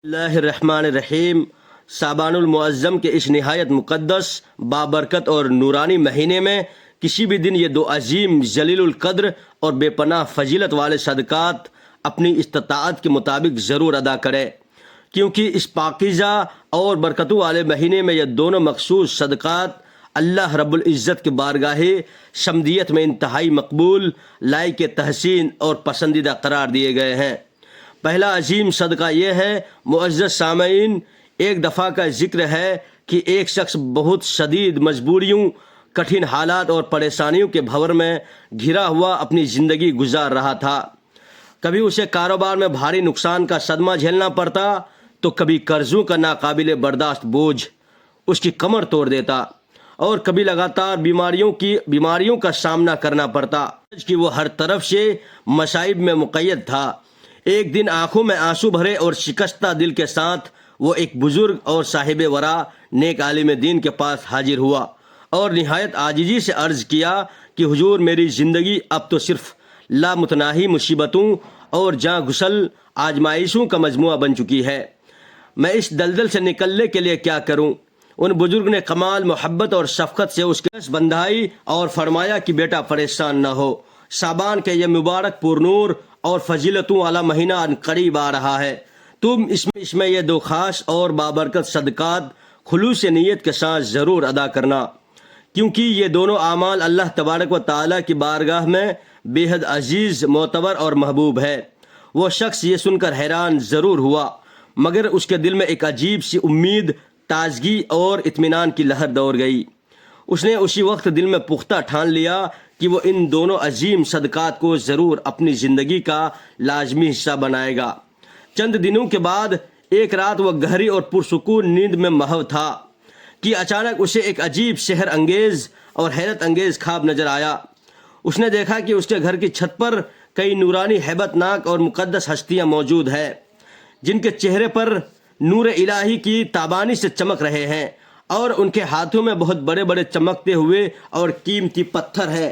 اللہ الرحمن الرحیم۔ شعبان المعظم کے اس نہایت مقدس بابرکت اور نورانی مہینے میں کسی بھی دن یہ دو عظیم جلیل القدر اور بے پناہ فضیلت والے صدقات اپنی استطاعت کے مطابق ضرور ادا کرے، کیونکہ اس پاکیزہ اور برکتوں والے مہینے میں یہ دونوں مخصوص صدقات اللہ رب العزت کے بارگاہ شمدیت میں انتہائی مقبول، لائق تحسین اور پسندیدہ قرار دیے گئے ہیں۔ پہلا عظیم صدقہ یہ ہے، معزز سامعین، ایک دفعہ کا ذکر ہے کہ ایک شخص بہت شدید مجبوریوں، کٹھن حالات اور پریشانیوں کے بھور میں گھرا ہوا اپنی زندگی گزار رہا تھا۔ کبھی اسے کاروبار میں بھاری نقصان کا صدمہ جھیلنا پڑتا تو کبھی قرضوں کا ناقابل برداشت بوجھ اس کی کمر توڑ دیتا، اور کبھی لگاتار بیماریوں کا سامنا کرنا پڑتا کہ وہ ہر طرف سے مصائب میں مقید تھا۔ ایک دن آنکھوں میں آنسو بھرے اور شکستہ دل کے ساتھ وہ ایک بزرگ اور صاحب ورع نیک عالم دین کے پاس حاضر ہوا اور نہایت عاجزی سے عرض کیا کہ حضور، میری زندگی اب تو صرف لامتناہی مصیبتوں اور جاں گسل آزمائشوں کا مجموعہ بن چکی ہے۔ میں اس دلدل سے نکلنے کے لیے کیا کروں؟ ان بزرگ نے کمال محبت اور شفقت سے اس کے دست بندھائی اور فرمایا کہ بیٹا، پریشان نہ ہو، شعبان کے یہ مبارک پرنور اور فضیلتوں والا مہینہ ان قریب آ رہا ہے۔ تم اس میں یہ دو خاص اور بابرکت صدقات خلوص نیت کے ساتھ ضرور ادا کرنا، کیونکہ یہ دونوں اعمال اللہ تبارک و تعالیٰ کی بارگاہ میں بے حد عزیز، معتبر اور محبوب ہے۔ وہ شخص یہ سن کر حیران ضرور ہوا، مگر اس کے دل میں ایک عجیب سی امید، تازگی اور اطمینان کی لہر دوڑ گئی۔ اس نے اسی وقت دل میں پختہ ٹھان لیا کہ وہ ان دونوں عظیم صدقات کو ضرور اپنی زندگی کا لازمی حصہ بنائے گا۔ چند دنوں کے بعد ایک رات وہ گہری اور پرسکون نیند میں محو تھا کہ اچانک اسے ایک عجیب سحر انگیز اور حیرت انگیز خواب نظر آیا۔ اس نے دیکھا کہ اس کے گھر کی چھت پر کئی نورانی، ہیبت ناک اور مقدس ہستیاں موجود ہیں، جن کے چہرے پر نور الہی کی تابانی سے چمک رہے ہیں، اور ان کے ہاتھوں میں بہت بڑے بڑے چمکتے ہوئے اور قیمتی پتھر ہیں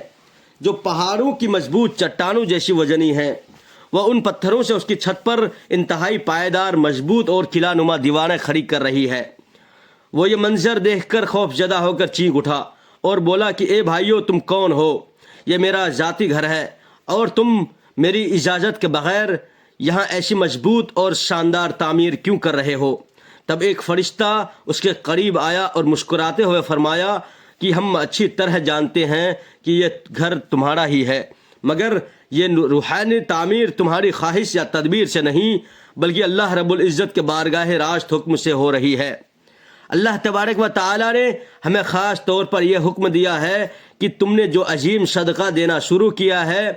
جو پہاڑوں کی مضبوط چٹانوں جیسی وزنی ہیں۔ وہ ان پتھروں سے اس کی چھت پر انتہائی پائیدار، مضبوط اور قلعہ نما دیواریں کھڑی کر رہی ہے۔ وہ یہ منظر دیکھ کر خوف زدہ ہو کر چیخ اٹھا اور بولا کہ اے بھائیو، تم کون ہو؟ یہ میرا ذاتی گھر ہے، اور تم میری اجازت کے بغیر یہاں ایسی مضبوط اور شاندار تعمیر کیوں کر رہے ہو؟ تب ایک فرشتہ اس کے قریب آیا اور مسکراتے ہوئے فرمایا کہ ہم اچھی طرح جانتے ہیں کہ یہ گھر تمہارا ہی ہے، مگر یہ روحانی تعمیر تمہاری خواہش یا تدبیر سے نہیں، بلکہ اللہ رب العزت کے بارگاہ راست حکم سے ہو رہی ہے۔ اللہ تبارک و تعالیٰ نے ہمیں خاص طور پر یہ حکم دیا ہے کہ تم نے جو عظیم صدقہ دینا شروع کیا ہے،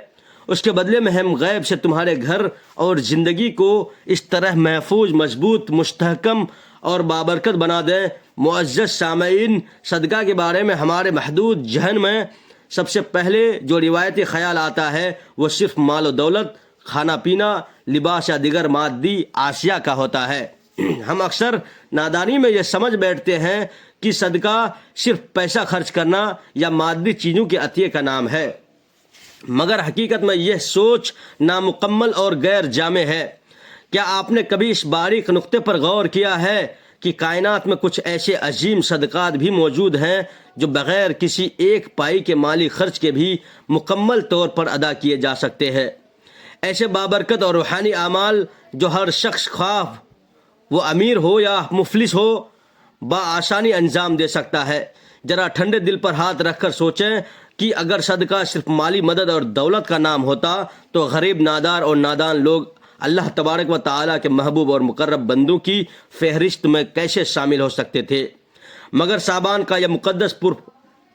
اس کے بدلے میں ہم غیب سے تمہارے گھر اور زندگی کو اس طرح محفوظ، مضبوط، مستحکم اور بابرکت بنا دیں۔ معزز سامعین، صدقہ کے بارے میں ہمارے محدود ذہن میں سب سے پہلے جو روایتی خیال آتا ہے وہ صرف مال و دولت، کھانا پینا، لباس یا دیگر مادی اشیاء کا ہوتا ہے۔ ہم اکثر نادانی میں یہ سمجھ بیٹھتے ہیں کہ صدقہ صرف پیسہ خرچ کرنا یا مادی چیزوں کے عطیے کا نام ہے، مگر حقیقت میں یہ سوچ نامکمل اور غیر جامع ہے۔ کیا آپ نے کبھی اس باریک نقطے پر غور کیا ہے کہ کائنات میں کچھ ایسے عظیم صدقات بھی موجود ہیں جو بغیر کسی ایک پائی کے مالی خرچ کے بھی مکمل طور پر ادا کیے جا سکتے ہیں؟ ایسے بابرکت اور روحانی اعمال جو ہر شخص، خواہ وہ امیر ہو یا مفلس ہو، بآسانی انجام دے سکتا ہے۔ ذرا ٹھنڈے دل پر ہاتھ رکھ کر سوچیں کہ اگر صدقہ صرف مالی مدد اور دولت کا نام ہوتا تو غریب، نادار اور نادان لوگ اللہ تبارک و تعالیٰ کے محبوب اور مقرب بندوں کی فہرست میں کیسے شامل ہو سکتے تھے؟ مگر شعبان کا یہ مقدس پر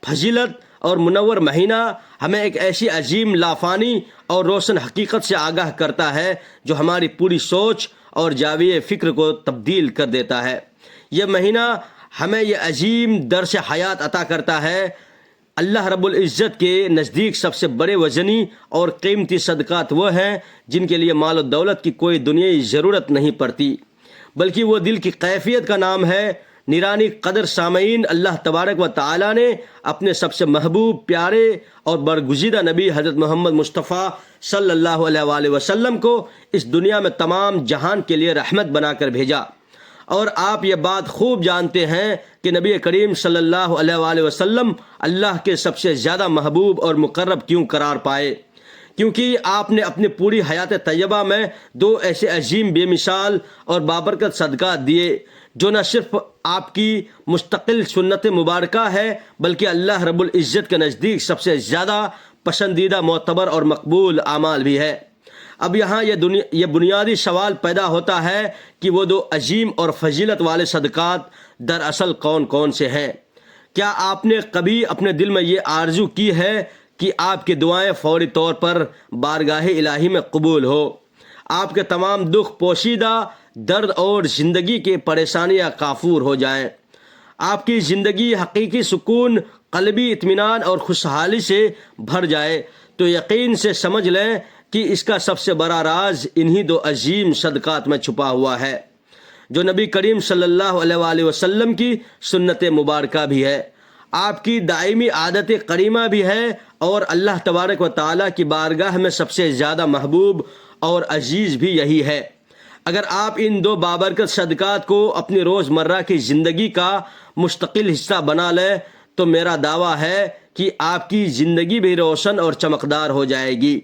فضیلت اور منور مہینہ ہمیں ایک ایسی عظیم، لافانی اور روشن حقیقت سے آگاہ کرتا ہے جو ہماری پوری سوچ اور جاویہ فکر کو تبدیل کر دیتا ہے۔ یہ مہینہ ہمیں یہ عظیم درس حیات عطا کرتا ہے۔ اللہ رب العزت کے نزدیک سب سے بڑے وزنی اور قیمتی صدقات وہ ہیں جن کے لیے مال و دولت کی کوئی دنیائی ضرورت نہیں پڑتی، بلکہ وہ دل کی کیفیت کا نام ہے۔ نورانی قدر سامعین، اللہ تبارک و تعالی نے اپنے سب سے محبوب، پیارے اور برگزیدہ نبی حضرت محمد مصطفیٰ صلی اللہ علیہ وآلہ وسلم کو اس دنیا میں تمام جہان کے لیے رحمت بنا کر بھیجا۔ اور آپ یہ بات خوب جانتے ہیں کہ نبی کریم صلی اللہ علیہ وآلہ وسلم اللہ کے سب سے زیادہ محبوب اور مقرب کیوں قرار پائے؟ کیونکہ آپ نے اپنی پوری حیات طیبہ میں 2 ایسے عظیم، بے مثال اور بابرکت صدقات دیے جو نہ صرف آپ کی مستقل سنت مبارکہ ہے بلکہ اللہ رب العزت کے نزدیک سب سے زیادہ پسندیدہ، معتبر اور مقبول اعمال بھی ہے۔ اب یہاں یہ بنیادی سوال پیدا ہوتا ہے کہ وہ 2 عظیم اور فضیلت والے صدقات دراصل کون کون سے ہیں؟ کیا آپ نے کبھی اپنے دل میں یہ آرزو کی ہے کہ آپ کی دعائیں فوری طور پر بارگاہ الہی میں قبول ہو، آپ کے تمام دکھ پوشیدہ، درد اور زندگی کی پریشانیاں کافور ہو جائیں، آپ کی زندگی حقیقی سکون، قلبی اطمینان اور خوشحالی سے بھر جائے؟ تو یقین سے سمجھ لیں کہ اس کا سب سے بڑا راز انہی 2 عظیم صدقات میں چھپا ہوا ہے جو نبی کریم صلی اللہ علیہ وآلہ وسلم کی سنت مبارکہ بھی ہے، آپ کی دائمی عادت کریمہ بھی ہے، اور اللہ تبارک و تعالیٰ کی بارگاہ میں سب سے زیادہ محبوب اور عزیز بھی یہی ہے۔ اگر آپ ان 2 بابرکت صدقات کو اپنی روزمرہ کی زندگی کا مستقل حصہ بنا لیں تو میرا دعویٰ ہے کہ آپ کی زندگی بھی روشن اور چمکدار ہو جائے گی،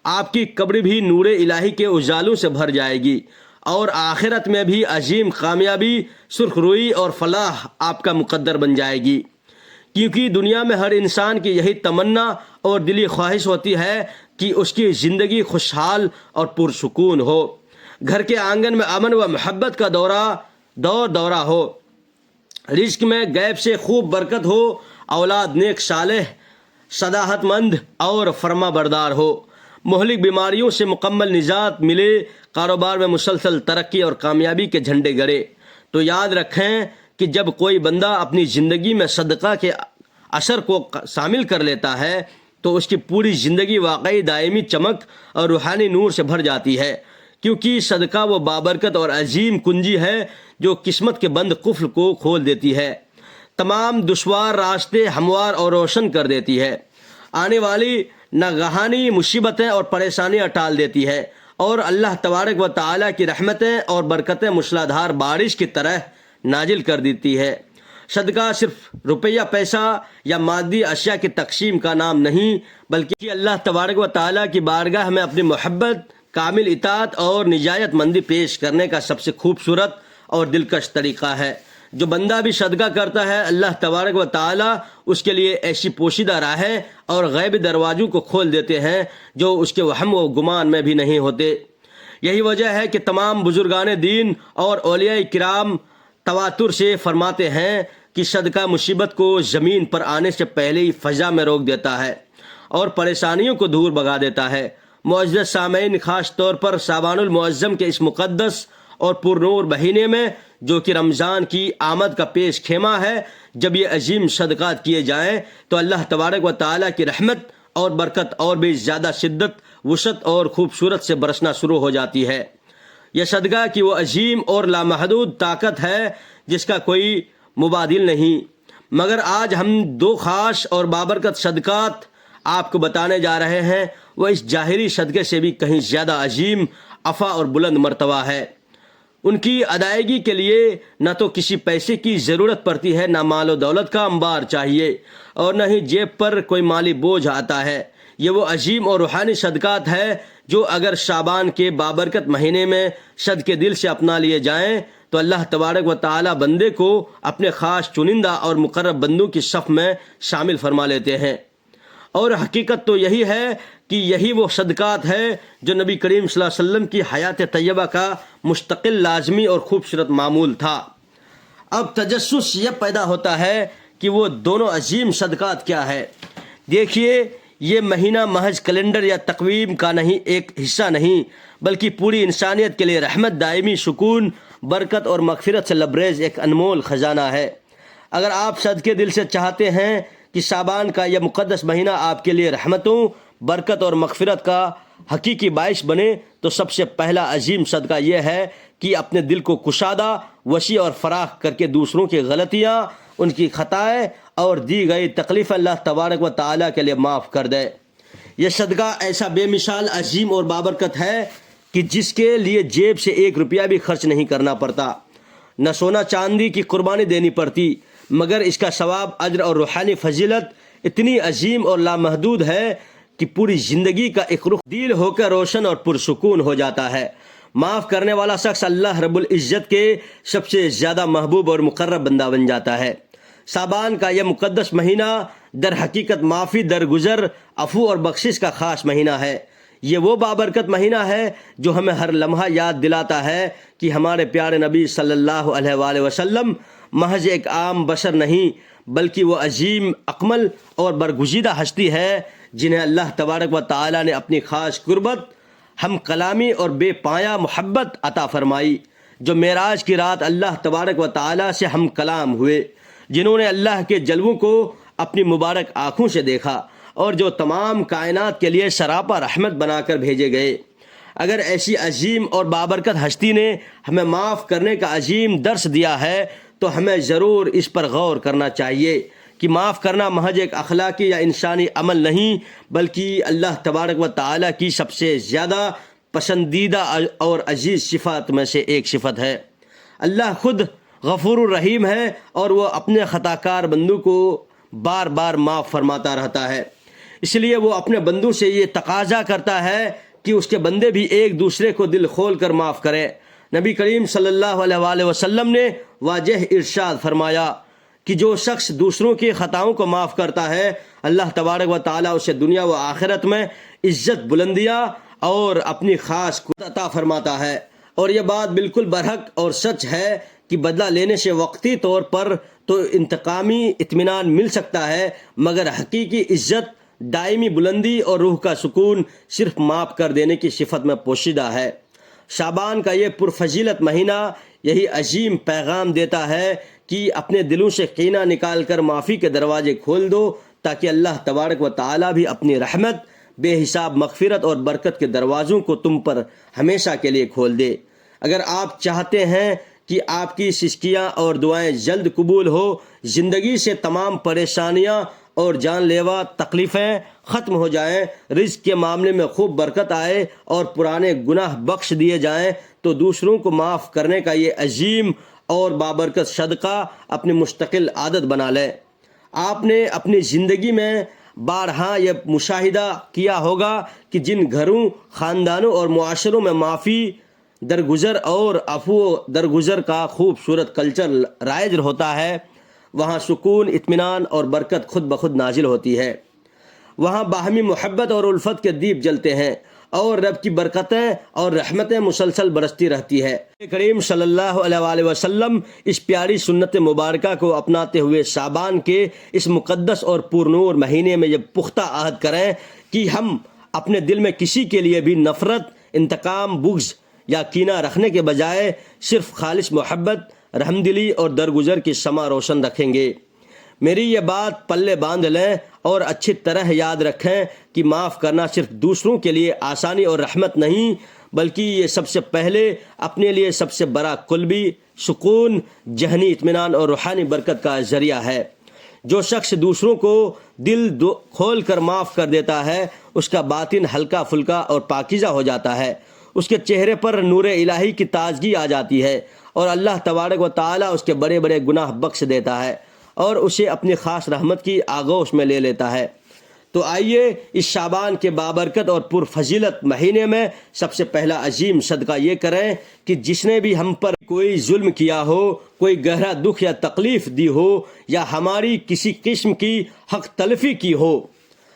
آپ کی قبر بھی نور الہی کے اجالوں سے بھر جائے گی، اور آخرت میں بھی عظیم کامیابی، سرخ روئی اور فلاح آپ کا مقدر بن جائے گی۔ کیونکہ دنیا میں ہر انسان کی یہی تمنا اور دلی خواہش ہوتی ہے کہ اس کی زندگی خوشحال اور پرسکون ہو، گھر کے آنگن میں امن و محبت کا دورہ ہو، رزق میں غیب سے خوب برکت ہو، اولاد نیک صالح، صداقت مند اور فرما بردار ہو، مہلک بیماریوں سے مکمل نجات ملے، کاروبار میں مسلسل ترقی اور کامیابی کے جھنڈے گڑے۔ تو یاد رکھیں کہ جب کوئی بندہ اپنی زندگی میں صدقہ کے اثر کو شامل کر لیتا ہے تو اس کی پوری زندگی واقعی دائمی چمک اور روحانی نور سے بھر جاتی ہے، کیونکہ صدقہ وہ بابرکت اور عظیم کنجی ہے جو قسمت کے بند قفل کو کھول دیتی ہے، تمام دشوار راستے ہموار اور روشن کر دیتی ہے، آنے والی ناگہانی مصیبتیں اور پریشانیاں ٹال دیتی ہے، اور اللہ تبارک و تعالیٰ کی رحمتیں اور برکتیں موسلادھار بارش کی طرح نازل کر دیتی ہے۔ صدقہ صرف روپیہ پیسہ یا مادی اشیاء کی تقسیم کا نام نہیں، بلکہ اللہ تبارک و تعالیٰ کی بارگاہ میں اپنی محبت، کامل اطاعت اور نجات مندی پیش کرنے کا سب سے خوبصورت اور دلکش طریقہ ہے۔ جو بندہ بھی صدقہ کرتا ہے اللہ تبارک و تعالیٰ اس کے لیے ایسی پوشیدہ راہیں اور غیبی دروازوں کو کھول دیتے ہیں جو اس کے وہم و گمان میں بھی نہیں ہوتے۔ یہی وجہ ہے کہ تمام بزرگان دین اور اولیاء کرام تواتر سے فرماتے ہیں کہ صدقہ مصیبت کو زمین پر آنے سے پہلے ہی فضا میں روک دیتا ہے اور پریشانیوں کو دور بھگا دیتا ہے۔ معزز سامعین، خاص طور پر شعبان المعظم کے اس مقدس اور پرنور مہینے میں جو کہ رمضان کی آمد کا پیش خیمہ ہے، جب یہ عظیم صدقات کیے جائیں تو اللہ تبارک و تعالیٰ کی رحمت اور برکت اور بھی زیادہ شدت، وسعت اور خوبصورت سے برسنا شروع ہو جاتی ہے۔ یہ صدقہ کی وہ عظیم اور لامحدود طاقت ہے جس کا کوئی مبادل نہیں، مگر آج ہم 2 خاص اور بابرکت صدقات آپ کو بتانے جا رہے ہیں، وہ اس ظاہری صدقے سے بھی کہیں زیادہ عظیم، عفا اور بلند مرتبہ ہے۔ ان کی ادائیگی کے لیے نہ تو کسی پیسے کی ضرورت پڑتی ہے، نہ مال و دولت کا انبار چاہیے، اور نہ ہی جیب پر کوئی مالی بوجھ آتا ہے۔ یہ وہ عظیم اور روحانی صدقات ہے جو اگر شعبان کے بابرکت مہینے میں صدقے دل سے اپنا لیے جائیں تو اللہ تبارک و تعالی بندے کو اپنے خاص چنندہ اور مقرب بندوں کی صف میں شامل فرما لیتے ہیں۔ اور حقیقت تو یہی ہے کہ یہی وہ صدقات ہے جو نبی کریم صلی اللہ علیہ وسلم کی حیات طیبہ کا مستقل، لازمی اور خوبصورت معمول تھا۔ اب تجسس یہ پیدا ہوتا ہے کہ وہ دونوں عظیم صدقات کیا ہے۔ دیکھیے، یہ مہینہ محض کیلنڈر یا تقویم کا نہیں، ایک حصہ نہیں، بلکہ پوری انسانیت کے لیے رحمت، دائمی سکون، برکت اور مغفرت سے لبریز ایک انمول خزانہ ہے۔ اگر آپ صدقے دل سے چاہتے ہیں کہ شعبان کا یہ مقدس مہینہ آپ کے لیے رحمتوں، برکت اور مغفرت کا حقیقی باعث بنے تو سب سے پہلا عظیم صدقہ یہ ہے کہ اپنے دل کو کشادہ، وسیع اور فراخ کر کے دوسروں کی غلطیاں، ان کی خطائیں اور دی گئی تکلیف اللہ تبارک و تعالیٰ کے لیے معاف کر دے۔ یہ صدقہ ایسا بے مثال عظیم اور بابرکت ہے کہ جس کے لیے جیب سے 1 روپیہ بھی خرچ نہیں کرنا پڑتا، نہ سونا چاندی کی قربانی دینی پڑتی، مگر اس کا ثواب، اجر اور روحانی فضیلت اتنی عظیم اور لامحدود ہے کہ پوری زندگی کا ایک رخ تبدیل ہو کر روشن اور پرسکون ہو جاتا ہے۔ معاف کرنے والا شخص اللہ رب العزت کے سب سے زیادہ محبوب اور مقرب بندہ بن جاتا ہے۔ شعبان کا یہ مقدس مہینہ در حقیقت معافی، درگزر، عفو اور بخشش کا خاص مہینہ ہے۔ یہ وہ بابرکت مہینہ ہے جو ہمیں ہر لمحہ یاد دلاتا ہے کہ ہمارے پیارے نبی صلی اللہ علیہ وآلہ وسلم محض ایک عام بشر نہیں، بلکہ وہ عظیم، اکمل اور برگزیدہ ہستی ہے جنہیں اللہ تبارک و تعالیٰ نے اپنی خاص قربت، ہم کلامی اور بے پایا محبت عطا فرمائی، جو معراج کی رات اللہ تبارک و تعالیٰ سے ہم کلام ہوئے، جنہوں نے اللہ کے جلووں کو اپنی مبارک آنکھوں سے دیکھا اور جو تمام کائنات کے لیے سراپا رحمت بنا کر بھیجے گئے۔ اگر ایسی عظیم اور بابرکت ہستی نے ہمیں معاف کرنے کا عظیم درس دیا ہے تو ہمیں ضرور اس پر غور کرنا چاہیے کہ معاف کرنا محض ایک اخلاقی یا انسانی عمل نہیں، بلکہ اللہ تبارک و تعالیٰ کی سب سے زیادہ پسندیدہ اور عزیز صفات میں سے ایک صفت ہے۔ اللہ خود غفور الرحیم ہے اور وہ اپنے خطا کار بندوں کو بار بار معاف فرماتا رہتا ہے، اس لیے وہ اپنے بندوں سے یہ تقاضا کرتا ہے کہ اس کے بندے بھی ایک دوسرے کو دل کھول کر معاف کریں۔ نبی کریم صلی اللہ علیہ وآلہ وسلم نے واضح ارشاد فرمایا کہ جو شخص دوسروں کی خطاؤں کو معاف کرتا ہے، اللہ تبارک و تعالیٰ اسے دنیا و آخرت میں عزت، بلندیاں اور اپنی خاص قوت عطا فرماتا ہے۔ اور یہ بات بالکل برحق اور سچ ہے کہ بدلہ لینے سے وقتی طور پر تو انتقامی اطمینان مل سکتا ہے، مگر حقیقی عزت، دائمی بلندی اور روح کا سکون صرف معاف کر دینے کی صفت میں پوشیدہ ہے۔ شعبان کا یہ پرفضیلت مہینہ یہی عظیم پیغام دیتا ہے کہ اپنے دلوں سے کینہ نکال کر معافی کے دروازے کھول دو، تاکہ اللہ تبارک و تعالیٰ بھی اپنی رحمت، بے حساب مغفرت اور برکت کے دروازوں کو تم پر ہمیشہ کے لیے کھول دے۔ اگر آپ چاہتے ہیں کہ آپ کی سسکیاں اور دعائیں جلد قبول ہو، زندگی سے تمام پریشانیاں اور جان لیوا تکلیفیں ختم ہو جائیں، رزق کے معاملے میں خوب برکت آئے اور پرانے گناہ بخش دیے جائیں، تو دوسروں کو معاف کرنے کا یہ عظیم اور بابرکت صدقہ اپنی مستقل عادت بنا لیں۔ آپ نے اپنی زندگی میں بارہا یہ مشاہدہ کیا ہوگا کہ جن گھروں، خاندانوں اور معاشروں میں معافی، درگزر اور عفو درگزر کا خوبصورت کلچر رائج ہوتا ہے، وہاں سکون، اطمینان اور برکت خود بخود نازل ہوتی ہے۔ وہاں باہمی محبت اور الفت کے دیپ جلتے ہیں اور رب کی برکتیں اور رحمتیں مسلسل برستی رہتی ہے۔ کریم صلی اللہ علیہ وآلہ وسلم اس پیاری سنت مبارکہ کو اپناتے ہوئے شعبان کے اس مقدس اور پرنور مہینے میں یہ پختہ عہد کریں کہ ہم اپنے دل میں کسی کے لیے بھی نفرت، انتقام، بغض یا کینہ رکھنے کے بجائے صرف خالص محبت، رحمدلی اور درگزر کی شمع روشن رکھیں گے۔ میری یہ بات پلے باندھ لیں اور اچھی طرح یاد رکھیں کہ معاف کرنا صرف دوسروں کے لیے آسانی اور رحمت نہیں، بلکہ یہ سب سے پہلے اپنے لیے سب سے بڑا قلبی سکون، ذہنی اطمینان اور روحانی برکت کا ذریعہ ہے۔ جو شخص دوسروں کو دل کھول کر معاف کر دیتا ہے، اس کا باطن ہلکا پھلکا اور پاکیزہ ہو جاتا ہے، اس کے چہرے پر نور الہی کی تازگی آ جاتی ہے اور اللہ تبارک و تعالیٰ اس کے بڑے بڑے گناہ بخش دیتا ہے اور اسے اپنی خاص رحمت کی آغوش میں لے لیتا ہے۔ تو آئیے اس شعبان کے بابرکت اور پرفضیلت مہینے میں سب سے پہلا عظیم صدقہ یہ کریں کہ جس نے بھی ہم پر کوئی ظلم کیا ہو، کوئی گہرا دکھ یا تکلیف دی ہو یا ہماری کسی قسم کی حق تلفی کی ہو،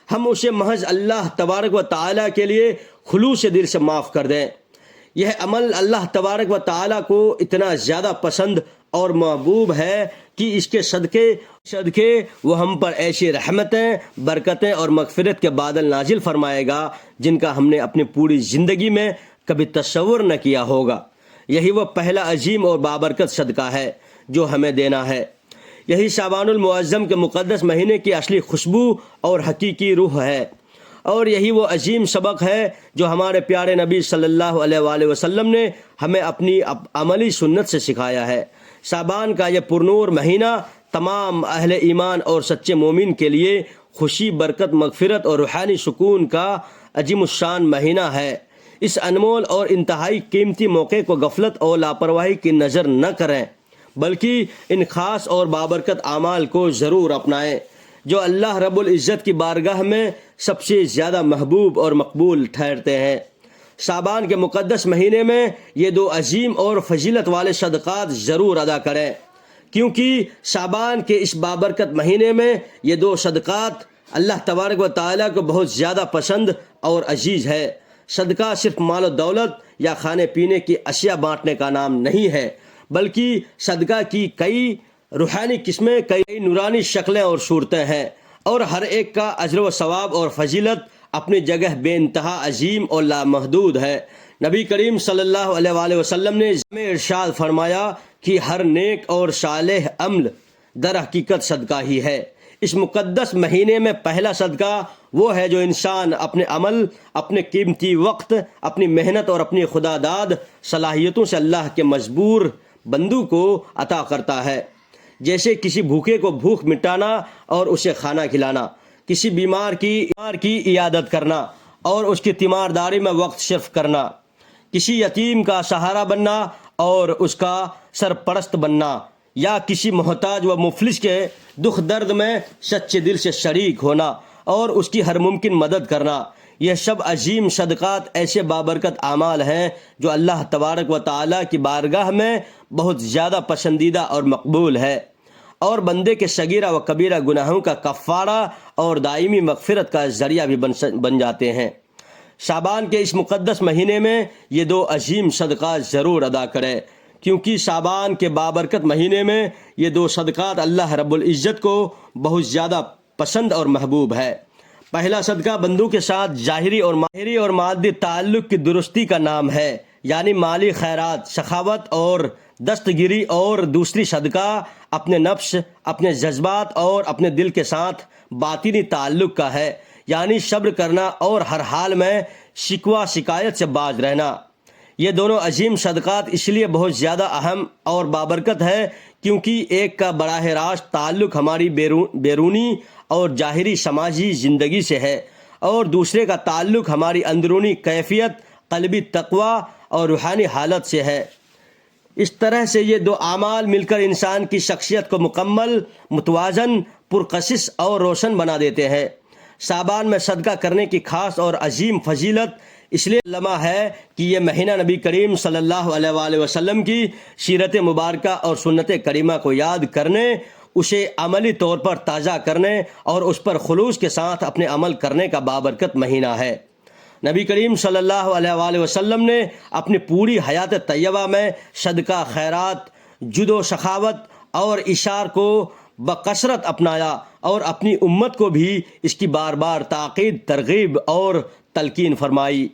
ہم اسے محض اللہ تبارک و تعالیٰ کے لیے خلوص دل سے معاف کر دیں۔ یہ عمل اللہ تبارک و تعالیٰ کو اتنا زیادہ پسند اور محبوب ہے کہ اس کے صدقے وہ ہم پر ایسی رحمتیں، برکتیں اور مغفرت کے بادل نازل فرمائے گا جن کا ہم نے اپنی پوری زندگی میں کبھی تصور نہ کیا ہوگا۔ یہی وہ پہلا عظیم اور بابرکت صدقہ ہے جو ہمیں دینا ہے۔ یہی شعبان المعظم کے مقدس مہینے کی اصلی خوشبو اور حقیقی روح ہے۔ اور یہی وہ عظیم سبق ہے جو ہمارے پیارے نبی صلی اللہ علیہ وآلہ وسلم نے ہمیں اپنی عملی سنت سے سکھایا ہے۔ شعبان کا یہ پرنور مہینہ تمام اہل ایمان اور سچے مومن کے لیے خوشی، برکت، مغفرت اور روحانی سکون کا عظیم الشان مہینہ ہے۔ اس انمول اور انتہائی قیمتی موقع کو غفلت اور لاپرواہی کی نظر نہ کریں، بلکہ ان خاص اور بابرکت اعمال کو ضرور اپنائیں جو اللہ رب العزت کی بارگاہ میں سب سے زیادہ محبوب اور مقبول ٹھہرتے ہیں۔ شعبان کے مقدس مہینے میں یہ دو عظیم اور فضیلت والے صدقات ضرور ادا کریں، کیونکہ شعبان کے اس بابرکت مہینے میں یہ دو صدقات اللہ تبارک و تعالیٰ کو بہت زیادہ پسند اور عزیز ہے۔ صدقہ صرف مال و دولت یا کھانے پینے کی اشیاء بانٹنے کا نام نہیں ہے، بلکہ صدقہ کی کئی روحانی قسمیں، کئی نورانی شکلیں اور صورتیں ہیں، اور ہر ایک کا اجر و ثواب اور فضیلت اپنی جگہ بے انتہا عظیم اور لامحدود ہے۔ نبی کریم صلی اللہ علیہ وآلہ وسلم نے ہمیں ارشاد فرمایا کہ ہر نیک اور صالح عمل در حقیقت صدقہ ہی ہے۔ اس مقدس مہینے میں پہلا صدقہ وہ ہے جو انسان اپنے عمل، اپنے قیمتی وقت، اپنی محنت اور اپنی خدا داد صلاحیتوں سے اللہ کے مجبور بندوں کو عطا کرتا ہے، جیسے کسی بھوکے کو بھوک مٹانا اور اسے کھانا کھلانا، کسی بیمار کی عیادت کرنا اور اس کی تیمارداری میں وقت صرف کرنا، کسی یتیم کا سہارا بننا اور اس کا سرپرست بننا، یا کسی محتاج و مفلس کے دکھ درد میں سچے دل سے شریک ہونا اور اس کی ہر ممکن مدد کرنا۔ یہ سب عظیم صدقات ایسے بابرکت اعمال ہیں جو اللہ تبارک و تعالیٰ کی بارگاہ میں بہت زیادہ پسندیدہ اور مقبول ہے، اور بندے کے صغیرہ و کبیرہ گناہوں کا کفارہ اور دائمی مغفرت کا ذریعہ بھی بن جاتے ہیں۔ شعبان کے اس مقدس مہینے میں یہ دو عظیم صدقات ضرور ادا کریں، کیونکہ شعبان کے بابرکت مہینے میں یہ دو صدقات اللہ رب العزت کو بہت زیادہ پسند اور محبوب ہے۔ پہلا صدقہ بندوں کے ساتھ ظاہری اور مادی تعلق کی درستی کا نام ہے، یعنی مالی خیرات، سخاوت اور دستگیری، اور دوسری صدقہ اپنے نفس، اپنے جذبات اور اپنے دل کے ساتھ باطنی تعلق کا ہے، یعنی صبر کرنا اور ہر حال میں شکوہ شکایت سے باز رہنا۔ یہ دونوں عظیم صدقات اس لیے بہت زیادہ اہم اور بابرکت ہے کیونکہ ایک کا براہ راست تعلق ہماری بیرونی اور ظاہری سماجی زندگی سے ہے، اور دوسرے کا تعلق ہماری اندرونی کیفیت، قلبی تقوی اور روحانی حالت سے ہے۔ اس طرح سے یہ دو اعمال مل کر انسان کی شخصیت کو مکمل، متوازن، پرکشش اور روشن بنا دیتے ہیں۔ شعبان میں صدقہ کرنے کی خاص اور عظیم فضیلت اس لیے لمحہ ہے کہ یہ مہینہ نبی کریم صلی اللہ علیہ وآلہ وسلم کی سیرت مبارکہ اور سنت کریمہ کو یاد کرنے، اسے عملی طور پر تازہ کرنے اور اس پر خلوص کے ساتھ اپنے عمل کرنے کا بابرکت مہینہ ہے۔ نبی کریم صلی اللہ علیہ وآلہ وسلم نے اپنی پوری حیات طیبہ میں صدقہ، خیرات، جود و سخاوت اور اشار کو بکثرت اپنایا، اور اپنی امت کو بھی اس کی بار بار تاکید، ترغیب اور تلقین فرمائی۔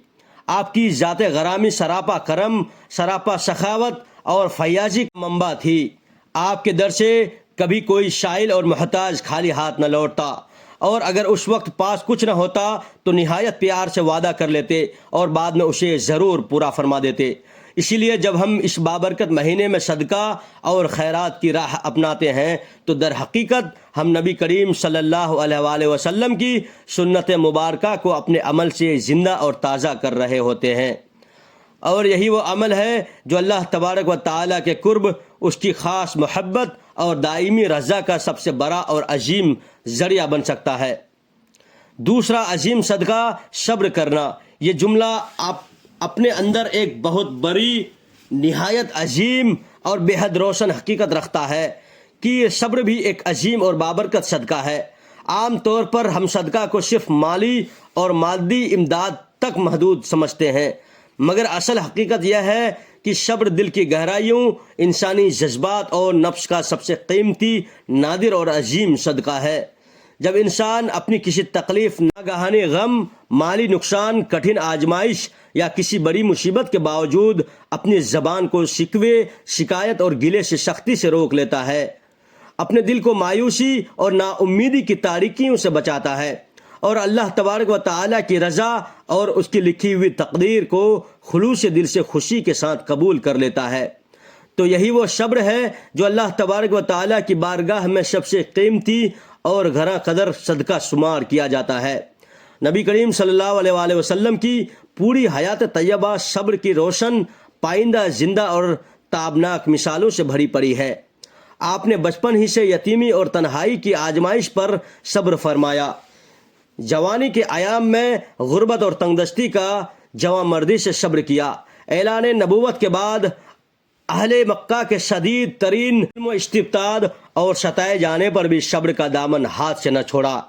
آپ کی ذات غرامی سراپا کرم، سراپا سخاوت اور فیاضی کا منبع تھی۔ آپ کے در سے کبھی کوئی سائل اور محتاج خالی ہاتھ نہ لوٹتا، اور اگر اس وقت پاس کچھ نہ ہوتا تو نہایت پیار سے وعدہ کر لیتے اور بعد میں اسے ضرور پورا فرما دیتے۔ اسی لیے جب ہم اس بابرکت مہینے میں صدقہ اور خیرات کی راہ اپناتے ہیں تو در حقیقت ہم نبی کریم صلی اللہ علیہ وآلہ وسلم کی سنت مبارکہ کو اپنے عمل سے زندہ اور تازہ کر رہے ہوتے ہیں، اور یہی وہ عمل ہے جو اللہ تبارک و تعالیٰ کے قرب، اس کی خاص محبت اور دائمی رضا کا سب سے بڑا اور عظیم ذریعہ بن سکتا ہے۔ دوسرا عظیم صدقہ صبر کرنا۔ یہ جملہ اپنے اندر ایک بہت بڑی، نہایت عظیم اور بے حد روشن حقیقت رکھتا ہے کہ یہ صبر بھی ایک عظیم اور بابرکت صدقہ ہے۔ عام طور پر ہم صدقہ کو صرف مالی اور مادی امداد تک محدود سمجھتے ہیں، مگر اصل حقیقت یہ ہے کہ صبر دل کی گہرائیوں، انسانی جذبات اور نفس کا سب سے قیمتی، نادر اور عظیم صدقہ ہے۔ جب انسان اپنی کسی تکلیف، ناگہانی غم، مالی نقصان، کٹھن آزمائش یا کسی بڑی مصیبت کے باوجود اپنی زبان کو شکوے، شکایت اور گلے سے سختی سے روک لیتا ہے، اپنے دل کو مایوسی اور نا امیدی کی تاریکیوں سے بچاتا ہے، اور اللہ تبارک و تعالیٰ کی رضا اور اس کی لکھی ہوئی تقدیر کو خلوص دل سے خوشی کے ساتھ قبول کر لیتا ہے، تو یہی وہ صبر ہے جو اللہ تبارک و تعالیٰ کی بارگاہ میں سب سے قیمتی اور گھراں قدر صدقہ شمار کیا جاتا ہے۔ نبی کریم صلی اللہ علیہ وآلہ وسلم کی پوری حیات طیبہ صبر کی روشن، پائندہ، زندہ اور تابناک مثالوں سے بھری پڑی ہے۔ آپ نے بچپن ہی سے یتیمی اور تنہائی کی آزمائش پر صبر فرمایا، جوانی کے ایام میں غربت اور تنگدستی کا جواں مردی سے صبر کیا، اعلان نبوت کے بعد اہل مکہ کے شدید ترین ظلم و استبداد اور ستائے جانے پر بھی صبر کا دامن ہاتھ سے نہ چھوڑا،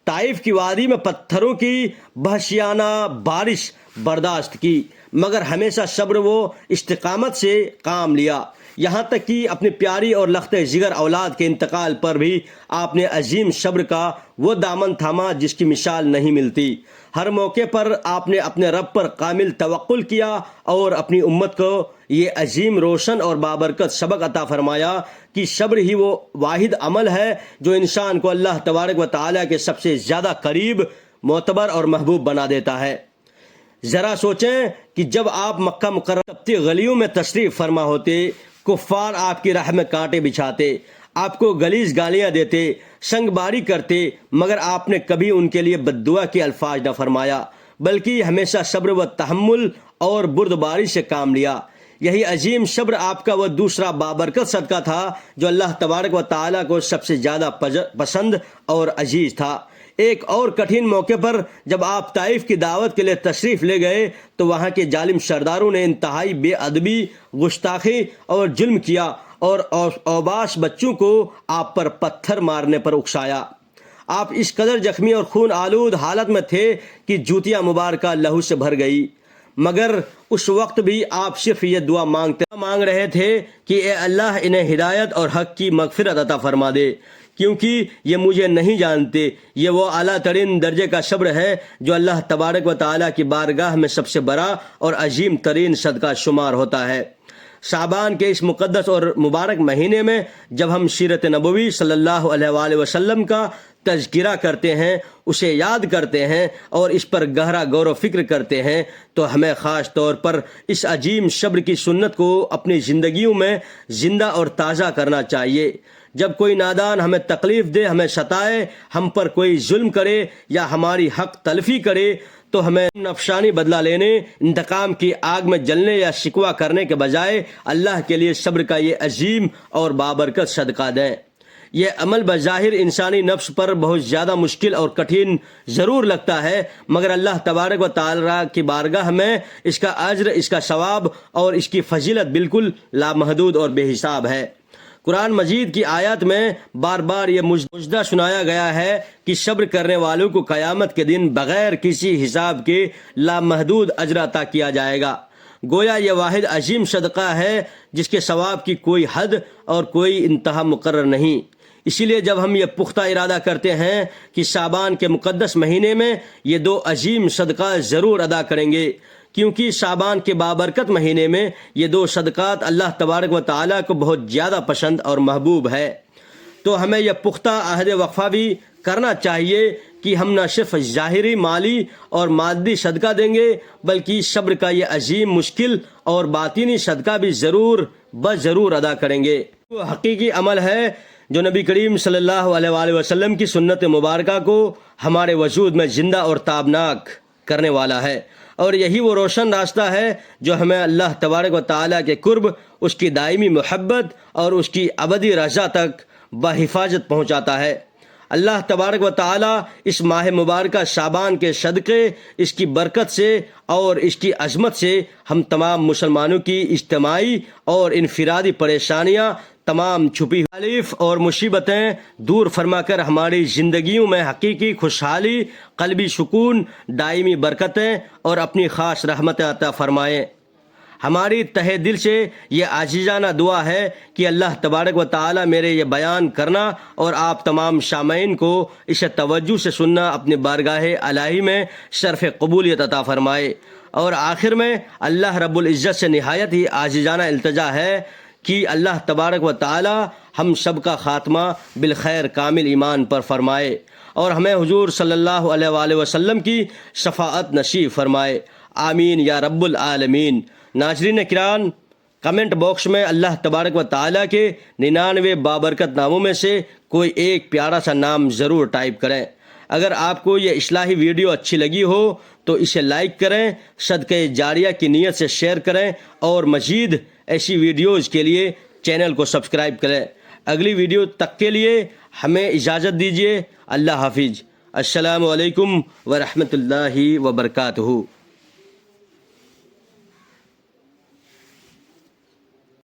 طائف کی وادی میں پتھروں کی وحشیانہ بارش برداشت کی، مگر ہمیشہ صبر و استقامت سے کام لیا، یہاں تک کہ اپنی پیاری اور لخت جگر اولاد کے انتقال پر بھی آپ نے عظیم صبر کا وہ دامن تھاما جس کی مثال نہیں ملتی۔ ہر موقع پر آپ نے اپنے رب پر کامل توکل کیا اور اپنی امت کو یہ عظیم، روشن اور بابرکت سبق عطا فرمایا کہ صبر ہی وہ واحد عمل ہے جو انسان کو اللہ تبارک و تعالیٰ کے سب سے زیادہ قریب، معتبر اور محبوب بنا دیتا ہے۔ ذرا سوچیں کہ جب آپ مکہ مکرمہ تپتی گلیوں میں تشریف فرما ہوتے، کفار آپ کی راہ میں کانٹے بچھاتے، آپ کو غلیظ گالیاں دیتے، سنگ باری کرتے، مگر آپ نے کبھی ان کے لیے بد دعا کے الفاظ نہ فرمایا، بلکہ ہمیشہ صبر و تحمل اور بردباری سے کام لیا۔ یہی عظیم صبر آپ کا وہ دوسرا بابرکت صدقہ تھا جو اللہ تبارک و تعالیٰ کو سب سے زیادہ پسند اور عزیز تھا۔ ایک اور کٹھن موقع پر جب آپ طائف کی دعوت کے لیے تشریف لے گئے تو وہاں کے ظالم سرداروں نے انتہائی بے ادبی، گستاخی اور ظلم کیا اور اوباش بچوں کو آپ پر پتھر مارنے پر اکسایا۔ آپ اس قدر زخمی اور خون آلود حالت میں تھے کہ جوتیاں مبارکہ لہو سے بھر گئی، مگر اس وقت بھی آپ صرف یہ دعا مانگ رہے تھے کہ اے اللہ انہیں ہدایت اور حق کی مغفرت عطا فرما دے، کیونکہ یہ مجھے نہیں جانتے۔ یہ وہ اعلیٰ ترین درجے کا صبر ہے جو اللہ تبارک و تعالیٰ کی بارگاہ میں سب سے بڑا اور عظیم ترین صدقہ شمار ہوتا ہے۔ شعبان کے اس مقدس اور مبارک مہینے میں جب ہم سیرت نبوی صلی اللہ علیہ وآلہ وسلم کا تذکرہ کرتے ہیں، اسے یاد کرتے ہیں اور اس پر گہرا غور و فکر کرتے ہیں، تو ہمیں خاص طور پر اس عظیم صبر کی سنت کو اپنی زندگیوں میں زندہ اور تازہ کرنا چاہیے۔ جب کوئی نادان ہمیں تکلیف دے، ہمیں ستائے، ہم پر کوئی ظلم کرے یا ہماری حق تلفی کرے، تو ہمیں نفسانی بدلہ لینے، انتقام کی آگ میں جلنے یا شکوہ کرنے کے بجائے اللہ کے لیے صبر کا یہ عظیم اور بابرکت صدقہ دیں۔ یہ عمل بظاہر انسانی نفس پر بہت زیادہ مشکل اور کٹھن ضرور لگتا ہے، مگر اللہ تبارک و تعالیٰ کی بارگاہ میں اس کا اجر، اس کا ثواب اور اس کی فضیلت بالکل لامحدود اور بے حساب ہے۔ قرآن مجید کی آیات میں بار بار یہ مجدہ سنایا گیا ہے کہ صبر کرنے والوں کو قیامت کے دن بغیر کسی حساب کے لامحدود اجر عطا کیا جائے گا۔ گویا یہ واحد عظیم صدقہ ہے جس کے ثواب کی کوئی حد اور کوئی انتہا مقرر نہیں۔ اسی لیے جب ہم یہ پختہ ارادہ کرتے ہیں کہ شعبان کے مقدس مہینے میں یہ دو عظیم صدقات ضرور ادا کریں گے، کیونکہ شعبان کے بابرکت مہینے میں یہ دو صدقات اللہ تبارک و تعالیٰ کو بہت زیادہ پسند اور محبوب ہے، تو ہمیں یہ پختہ عہد وقفہ بھی کرنا چاہیے کہ ہم نہ صرف ظاہری، مالی اور مادی صدقہ دیں گے، بلکہ صبر کا یہ عظیم، مشکل اور باطنی صدقہ بھی ضرور ادا کریں گے۔ وہ حقیقی عمل ہے جو نبی کریم صلی اللہ علیہ وآلہ وسلم کی سنت مبارکہ کو ہمارے وجود میں زندہ اور تابناک کرنے والا ہے، اور یہی وہ روشن راستہ ہے جو ہمیں اللہ تبارک و تعالیٰ کے قرب، اس کی دائمی محبت اور اس کی ابدی رضا تک بحفاظت پہنچاتا ہے۔ اللہ تبارک و تعالیٰ اس ماہ مبارکہ شعبان کے صدقے، اس کی برکت سے اور اس کی عظمت سے ہم تمام مسلمانوں کی اجتماعی اور انفرادی پریشانیاں، تمام چھپی تکلیف اور مصیبتیں دور فرما کر ہماری زندگیوں میں حقیقی خوشحالی، قلبی سکون، دائمی برکتیں اور اپنی خاص رحمت عطا فرمائے۔ ہماری تہہ دل سے یہ عاجزانہ دعا ہے کہ اللہ تبارک و تعالیٰ میرے یہ بیان کرنا اور آپ تمام سامعین کو اسے توجہ سے سننا اپنی بارگاہ الہی میں شرف قبولیت عطا فرمائے۔ اور آخر میں اللہ رب العزت سے نہایت ہی عاجزانہ التجا ہے کہ اللہ تبارک و تعالیٰ ہم سب کا خاتمہ بالخیر کامل ایمان پر فرمائے اور ہمیں حضور صلی اللہ علیہ وآلہ وسلم کی شفاعت نصیب فرمائے، آمین یا رب العالمین۔ ناظرین کرام، کمنٹ باکس میں اللہ تبارک و تعالیٰ کے 99 بابرکت ناموں میں سے کوئی ایک پیارا سا نام ضرور ٹائپ کریں۔ اگر آپ کو یہ اصلاحی ویڈیو اچھی لگی ہو تو اسے لائک کریں، صدقہ جاریہ کی نیت سے شیئر کریں اور مزید ایسی ویڈیوز کے لیے چینل کو سبسکرائب کریں۔ اگلی ویڈیو تک کے لیے ہمیں اجازت دیجیے۔ اللہ حافظ۔ السلام علیکم ورحمۃ اللہ وبرکاتہ۔